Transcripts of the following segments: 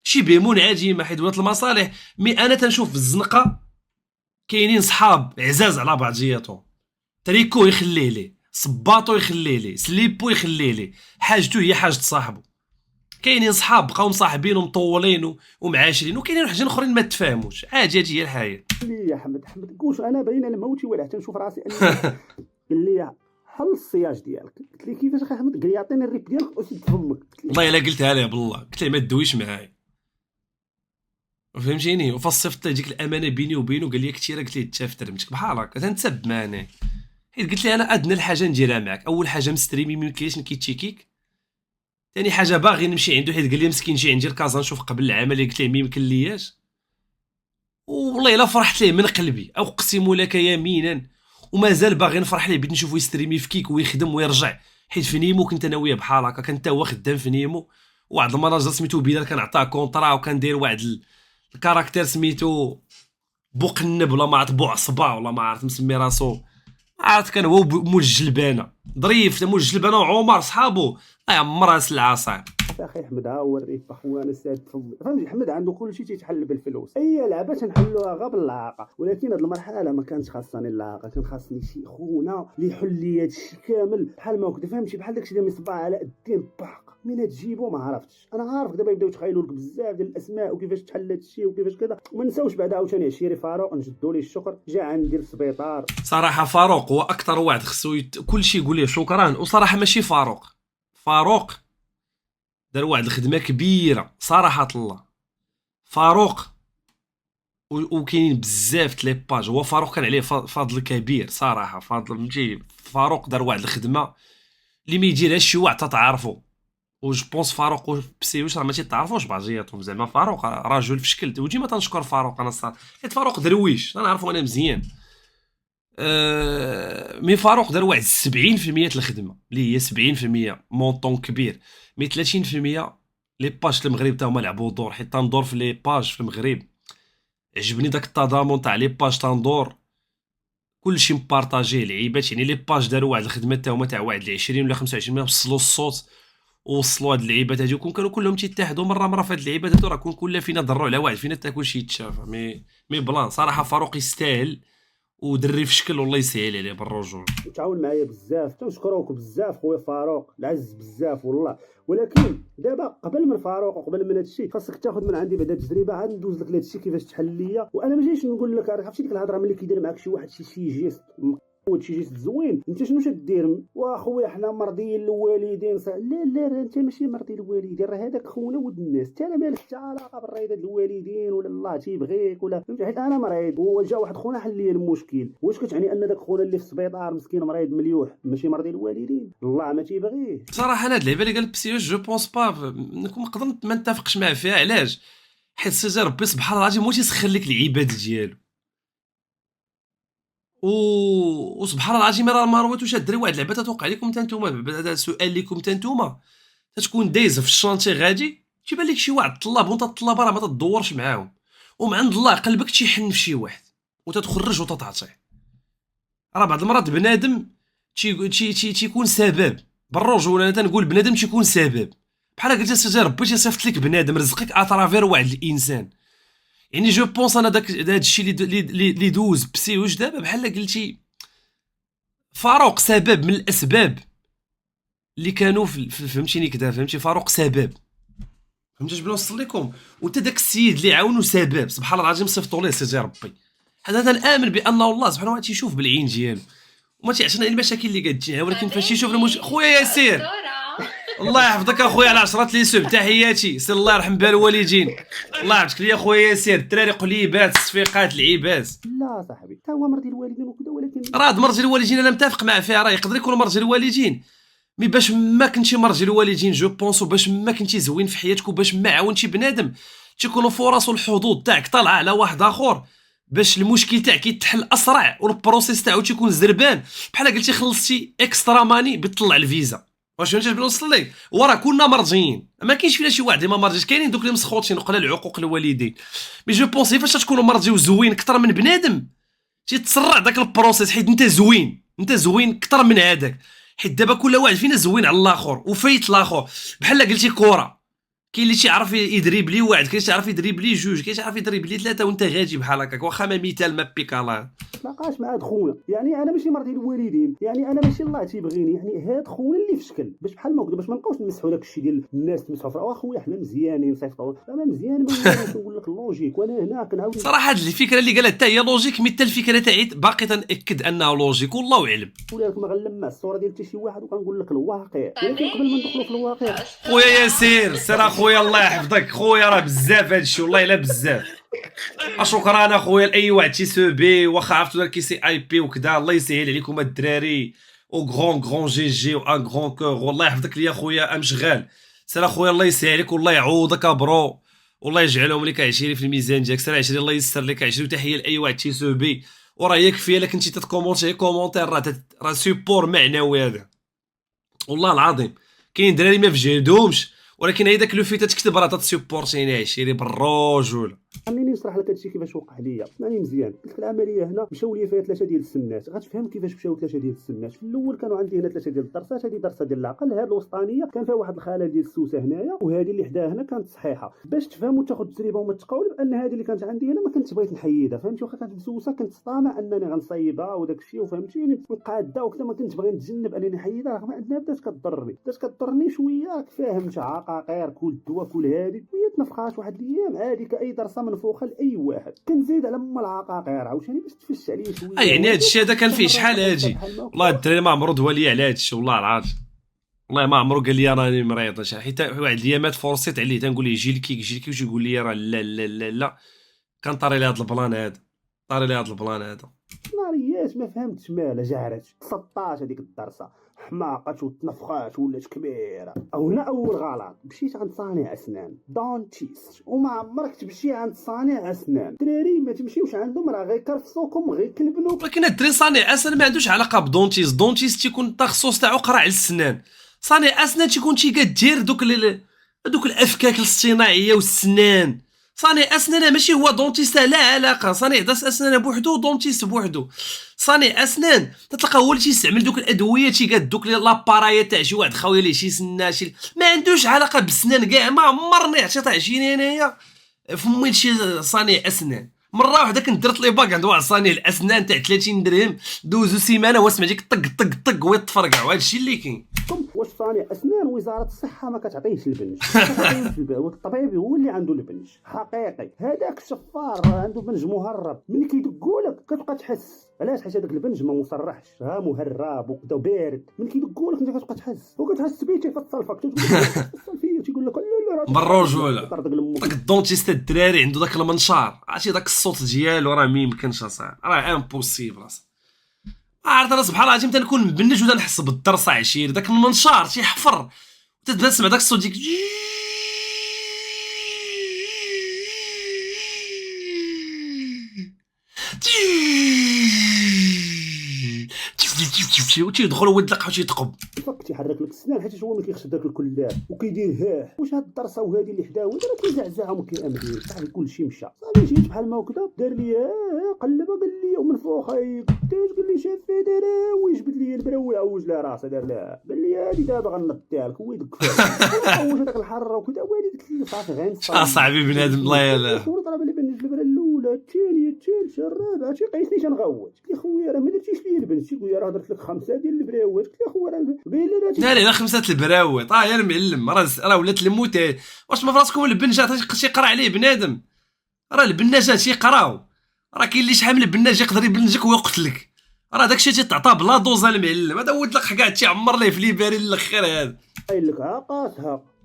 شبه منعدمه حيت ولات المصالح. مي انا تنشوف في الزنقه كاينين صحاب عزاز على بعضياتهم، تريكو يخليه ليه، صباطو يخليه ليه، سليبو يخليه ليه، حاجته هي حاجه صاحبه. كاينين صحاب بقاو مصاحبين ومطولين ومعاشرين، وكاينين حاجين اخرين ما تفاهموش. عادي هذه هي الحياه. لي يا حمد قوش انا باين على موتي ولا حتى نشوف راسي اني قال لي حل الصياج ديالك. قلت لي كيفاش اخي احمد؟ قال لي عطيني الريب ديالك وسد فمك. والله الا قلتها ليه بالله، قلت ليه ما تدويش معايا، فهمتيني؟ وفصفت له ديك الامانه بيني وبينه، قال لي كثير، قلت ليه تشافترمتك بحال هكا تنتسب معانا. حيت قلت لي انا ادنى الحاجه نديرها معاك، اول حاجه مستريمي ما يمكنليش نكيتشيكيك، ثاني حاجه باغي نمشي عنده حيت قال لي مسكين جي عندي لكازا نشوف قبل العمل، قلت ليه ما يمكن لياش. والله الا فرحت ليه من قلبي، اقسم لك يمينا، ومازال باغي نفرح ليه، بغيت نشوفو يستريمي في كيك ويخدم ويرجع، حيت في نيمو كنت انا وياه بحال هكا، كان تا هو خدام في نيمو، واحد المناجر سميتو بلال كنعطاه كونطرا، وكندير واحد الكاركتير سميتو بوقنب ولا ما عرفت بوعصبه ولا ما عرفت مسمي راسو، عرفت كان هو مول الجلبانه ظريف، مول الجلبانه وعمر صحابو عمرها سلعه صاحبي. يا اخي احمد ها هو الريب اخويا ساد فمي. فهمتي احمد عنده كل شيء تيتحل بالفلوس، اي لعبه تنحلوها غير باللعاقه، ولكن هذه المرحله ما كانش خاصني اللعاقه، كان خاصني شي خونا اللي يحل لي هذا الشيء كامل بحال ما كنت فهمتي، بحال داكشي ديال مصباح علاء الدين بحق من تجيبو ما عرفتش. انا عارف دابا يبداو يتخيلوا لك بزاف ديال الاسماء وكيفاش تحل هذا الشيء وكيفاش كذا، وما نساوش بعدا عاوتاني عشيري فاروق نجدوا ليه الشكر، جا عندي في السبيطار. صراحه فاروق هو اكثر واحد خصو كل شيء يقول ليه شكرا، وصراحه ماشي فاروق دار واحد الخدمه كبيره صراحه الله. فاروق وكاينين بزاف لي باج، هو فاروق كان عليه فضل كبير صراحه، فهمتي؟ فاروق دار واحد الخدمه اللي ما يديرهاش شي واحد تتعرفوا، وج بونس فاروق وبسيوش راه ما تيتعرفوش بعضياتهم، زعما فاروق راجل في شكل، وديما تنشكر فاروق انا الصراحه، حيت فاروق درويش تنعرفو انا مزيان. مي فاروق دار واحد 70% الخدمه اللي هي 70% مونطون كبير، مي 30% لي باج في المغرب تا هما لعبوا دور، حيت تندور في لي باج في المغرب، عجبني داك التضامن تاع لي باج تندور كلشي مبارطاجيه لعيبات، يعني لي باج داروا واحد الخدمه تا هما تاع واحد 20 ولا 25 وصلوا الصوت ووصلوا هاد اللعيبات هادو، كانوا كلهم تيتحدوا مره في هاد اللعيبات هادو، راه كل فينا ضروا على واحد فينا تا كلشي يتشافى. مي بلان صراحه فاروق يستاهل ودري في شكل، والله يسهل عليه بالرجول، وتعاون معايا بزاف، تنشكروك بزاف خويا فاروق العز بزاف والله. ولكن دابا قبل من فاروق وقبل من هادشي خاصك تاخذ من عندي بعدا تجربه، عاد ندوز لك لهادشي كيفاش تحل ليا. وانا ما جايش نقول لك عرفتي ديك الهضره ملي كيدير معاك شي واحد شي جيست شي جيست زوين انت شنو تدير؟ واخويا حنا مرضيين الوالدين لا انت ماشي مرضي الوالدين، راه هذاك خونا ولد الناس، انت لا مالك حتى علاقه بالرضا ديال الوالدين ولا الله تيبغيك ولا فهمتي، حيت انا مريض وجا واحد خونا حل لي المشكل. واش كتعني ان داك خونا اللي في السبيطار مسكين مريض مليوح ماشي مرضي الوالدين؟ الله ما تيبغيه صراحه. انا هاد اللعبه اللي قال بسيوش جو بونس با نقدر ما نتفقش معاه فيها، علاش؟ حيت سيدي ربي سبحان الله العظيم هو تيسخر لك العباد ديالو، وسبحان الله العظيم راه ما رواتوش الدري واحد اللعبه تتوقع لكم حتى نتوما، هذا سؤال لكم حتى نتوما، تتكون دايزه في الشانتي غادي تيبان لك شي واحد الطلاب وانت الطلابه راه ما تدورش معاهم، ومن عند الله قلبك تيحن في شي واحد وتتخرج وتتعطيه. راه بعض المرات بنادم تيكون سبب بالرجوله، انا تنقول بنادم تيكون سبب، بحال قلت سيدي ربي تيصيفط لك بنادم رزقك اترافير واحد الانسان. يعني جو بونس انا داك هذا الشيء اللي دوز بسيوش دابا بحال قلتي فاروق سبب من الاسباب اللي كانوا فهمتيني كذا، فهمتي؟ فاروق سبب، فهمتي اش بغيت نوصل لكم؟ وانت داك السيد اللي عاونو سبب، سبحان الله العظيم صيفطوا ليه سيدي ربي. هذا نامن بان الله سبحانه وتعالى تيشوف بالعين ديالو وما تيعطينا المشاكل اللي كتجينا، ولكن فاش يشوف خويا ياسير الله يحفظك اخويا على 10 لي سوب، تحياتي سير الله يرحم بها الوالدين، الله يعطيك ليا خويا ياسير، الدراري قليبات الصفيقات العباد. لا صاحبي تا هو مرضي الوالدين وكذا، ولكن راه مرضي الوالدين انا متفق معاه فيها، راه يقدر يكون مرضي الوالدين، مي باش ما كنتي مرضي الوالدين جو بونسو باش ما كنتي زوين في حياتك وباش ما عاونتي بنادم تيكونوا فرص والحظوظ تاعك طالعه على واحد اخر باش المشكل تاعك يتحل اسرع والبروسيس تاعو تيكون زربان، بحال قلتي خلصتي اكسترا ماني بتطلع الفيزا. واش فهمتي اش بنوصل لك؟ وراه كنا مرضيين، ما كاينش فينا شي واحد اللي ما مرضيش، كاينين دوك اللي مسخوطين وقال العقوق الوالدين، مي جو بونسي فاش تكونوا مرضي وزوين اكثر من بنادم تيتسرع داك البروسيس، حيت انت زوين اكثر من هذاك، حيت دابا كل واحد فينا زوين على الاخر وفايت الاخر، بحال قلتي كره كاين اللي تيعرف يدريبلي واحد، كاين اللي تيعرف يدريبلي جوج، كاين اللي تيعرف يدريبلي ثلاثه وانت غاجي بحال هكاك، واخا ما مثال ما بيكالا. تلاقاش مع هاد خونا، يعني انا ماشي مرضي الوالدين، يعني انا ماشي الله تيبغيني، يعني هاد خونا اللي فشكل باش بحال ما قلت باش ما نبقاوش نمسحوا داك الشيء ديال الناس تمسحوا في اخويا حنا مزيانين صيفطوا انا مزيان ما كنقول لك اللوجيك، وانا هنا كنعاود صراحه هاد الفكره اللي قالها حتى هي لوجيك، مثل الفكره تاعي باقي تنأكد انها لوجيك والله اعلم. نقول لك ما غنلمع الصوره ديال حتى شي واحد وكنقول لك الواقع، ولكن قبل ما ندخلوا في الواقع خويا ياسير سير اخويا الله يحفظك خويا، راه بزاف هادشي والله الا بزاف. شكرا اخويا لاي واحد تيسوبي، واخا عرفتو داك كيسي اي بي وكذا، الله يسهل عليكم الدراري، او غرون جي جي و ان غرون كور، والله يحفظك ليا خويا امشغال. سير اخويا الله يسهل عليك والله يعوضك برو، والله يجعلهم لك 20 في الميزان ديالك، سير 20 الله يسر لك 20. وتحيه لاي واحد تيسوبي، وراه يكفي الا كنتي تتكومونتي كومونتير، راه سيبور معنوي هذا والله العظيم. كاين دراري ما في جهدهمش، ولكن هي داك لو في تكتب راه تسيبورتيني عشيري بالرجوله. خليني نشرح لك هادشي كيفاش وقع ليا. اسمعني مزيان، قلت لك العمليه هنا مشاو لي فيها 3 ديال السنات، غتفهم كيفاش مشاو 3 ديال السنات. في الاول كانوا عندي هنا 3 ديال الدرسات، هذه درسه ديال العقل، هذه الوسطانيه كان فيها واحد الخاله ديال السوسه هنايا، وهذه اللي حداها هنا كانت صحيحه. باش تفهم وتاخذ تجربه وما تقول بان هذه اللي كانت عندي هنا ما كنتش بغيت نحيدها، فهمتي؟ واخا كانت مسوسه كنت طامع انني غنصايبها وداك الشيء، وفهمتيني مقاده وكذا، ما كنتش باغي نتجنب انني نحيدها رغم انها بدات كضرني شويه. فهمت؟ عقاقير كل الدواء كل هذه وهي تنفخاش واحد الايام عادي كاي درسه منفوخه لاي واحد. كنزيد على ام العقاقير عاوتاني باش تفش عليه شويه. يعني هادشي هذا كان فيه شحال هادي، والله الدراري ما عمرو دوا لي على هادشي والله العظيم، والله ما عمرو قال لي راني مريض. حيت واحد الايامات فورسيت عليه تنقول ليه جي لكيك ويجي يقول لي راه لا لا لا لا، كان طاري لي هذا البلان هذا، طاري لي هذا البلان هذا. ناريات ما فهمتش مالها، جارت 16 هذيك الدرسه، حماقات وتنفخات ولات كبيره. او هنا اول غلط، مشيت عند صانع اسنان دونتيست، وما عمرك تمشي عند صانع اسنان. دراري ما تمشيوش عندهم، راه غير كرفصوكم غير كلبنوك. ولكن الدري صانع اسنان ما عندوش علاقه بدونتيست، دونتيست تيكون التخصص تاعو قرا على السنان، صانع اسنان تيكون قادير دوك الافكاك الاصطناعيه والسنان. صانع اسنان ماشي هو دونتيست، لا علاقه، صانع اسنان بوحدو ودونتيست بوحدو. صانع اسنان تتلقى هو اللي تيستعمل دوك الادويه، تيقاد دوك لابارايا تاع شي واحد خاوي ليه شي سنه شي، ما عندوش علاقه بالسنان كاع. ما عمرني عطيت 20 انايا فمي لشي صانع اسنان. مره واحده كنت درت لي باك عند واحد صانع الاسنان تاع 30 درهم، دوزو سيمانه واسمع ديك طق طق طق ويتفرقع، وهذا الشيء اللي كاين. واش صانع اسنان وزاره الصحه ما كتعطيهش البنج، والطبيب هو اللي عنده البنج حقيقي. هذاك الشفار عنده بنج مهرب، ملي كيدقولك كتبقى تحس. علاش؟ حيت هذاك البنج ما مصرحش، ها مهرب وكذا وبارد، ملي كيدقولك انت كتبقى تحس، وكتحس بيه تيفصل فيك تفصل فيه تيقول لك لا لا راه بالرجوله. طردق لمك. داك الدونتيست الدراري عنده داك المنشار، عرفتي داك الصوت ديالو راه ما يمكنش اصاحبي، راه امبوسيبل اصاحبي. عرفت انا سبحان الله العظيم تنكون مبنج ولا نحس بالدرس عشير، داك المنشار تيحفر تتبدا تسمع داك الصوت ديك وتيدخل ولد لقحو تيتقب فك تيحرك لك السنان حيت هو ما كيخش داك الكلاب وكيدير هاه. واش هاد الدرسه وهادي اللي حداه راه كيزعزعها وما كيامديش صاحبي، كلشي مشى صافي. جيت بحال ما هكذا دار لي قلبه قال لي ومنفوخ كنتاش قال لي شاف دار ويجبد لي البراوي عوج لها راسها دار لها قال لي هادي دابا غنضيها لك هو يدك فيها عوج هذاك الحر وكذا وهادي قلت لي صافي غنصافي. اصاحبي بنادم الله يلا ضرب لي بنج البره الاولى الثانيه الثالثه الرابعه تيقيسني تنغوت. قلت له خويا راه ما درتيش لي البنج، تيقول لي راه درت لك 5 ديال البراوات. قلت له خويا راه باين لي ناري على 5 البراوي يا المعلم، راه ولات الموت. واش ما فراسكم البنجات تيقرا عليه بنادم؟ راه البناجات تيقراو، راه كاين اللي شحال من البناج يقدر يبنجك ويقتلك، راه داكشي تيتعطى بلا دوزه المعلم. هذا ولد لك كاع تيعمر ليه في ليباري للاخر هذا. قايل لك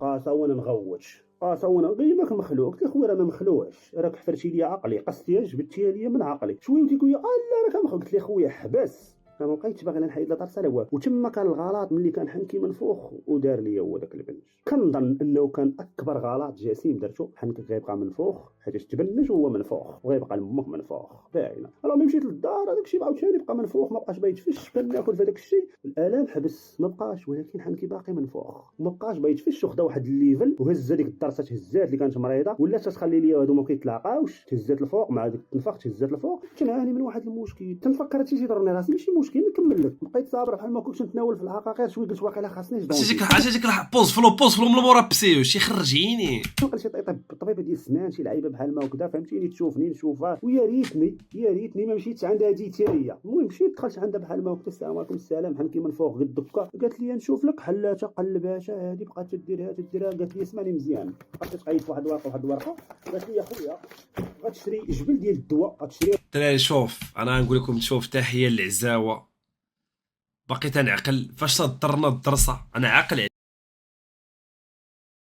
قاسها وانا نغوتش قاسها وانا نقيمك مخلوق. قلت له خويا راه ما مخلوقش، راك حفرتي لي عقلي، قصتيها جبدتيها لي من عقلي شويه وتيقول لي لا راك مخلوق. قلت له خويا حبس، ما بقيتش باغي نحيد لا طرسه لا والو. وتما كان الغلط ملي كان حنكي منفوخ ودار لي هو داك البنج. كنظن انه كان اكبر غلط جسيم درتو، حنكك غيبقى منفوخ حيت تبنج وهو منفوخ وغيبقى لمك منفوخ باينه. راه ملي مشيت للدار هذاك الشيء عاوتاني بقى منفوخ، ما بقاش بايتفش. كناكل في هذاك الشيء الالام حبس ما بقاش، ولكن حنكي باقي منفوخ ما بقاش بايتفش. وخدا واحد الليفل وهز هذيك الدرسه تهزات اللي كانت مريضه ولات تخلي لي هادو ما كيتلاقاوش، تهزات الفوق مع ديك التنفخ تهزات الفوق. كنعاني من واحد المشكل تنفكر تيجي يضرني راسي ماشي مشكل مشكل نكمل لك. بقيت صابر بحال ما كنتش نتناول في الحقائق شويه، قلت واقيلا خاصني عرفتي ديك بوز فلو من مورا بسيو شي خرجيني. نلقى شي طبيبه ديال السنان شي لعيبه بحال ما وكذا فهمتيني، تشوفني نشوفها، ويا ريتني ما مشيتش عندها هادي هي. المهم مشيت دخلت عندها بحال ما وكذا، السلام عليكم السلام بحال كيما من فوق قد الدكه، قالت لي نشوف لك حلاته قلباتها هادي، بقات تديرها قالت لي اسمعني مزيان، بقات تقيد في واحد الورقه قالت لي يا خويا غتشري جبل ديال الدواء، غتشري. الدراري شوف انا نقول لكم، شوف تحيه للعزاوه، باقي تنعقل فاش تضرنا الدرسه، انا عاقل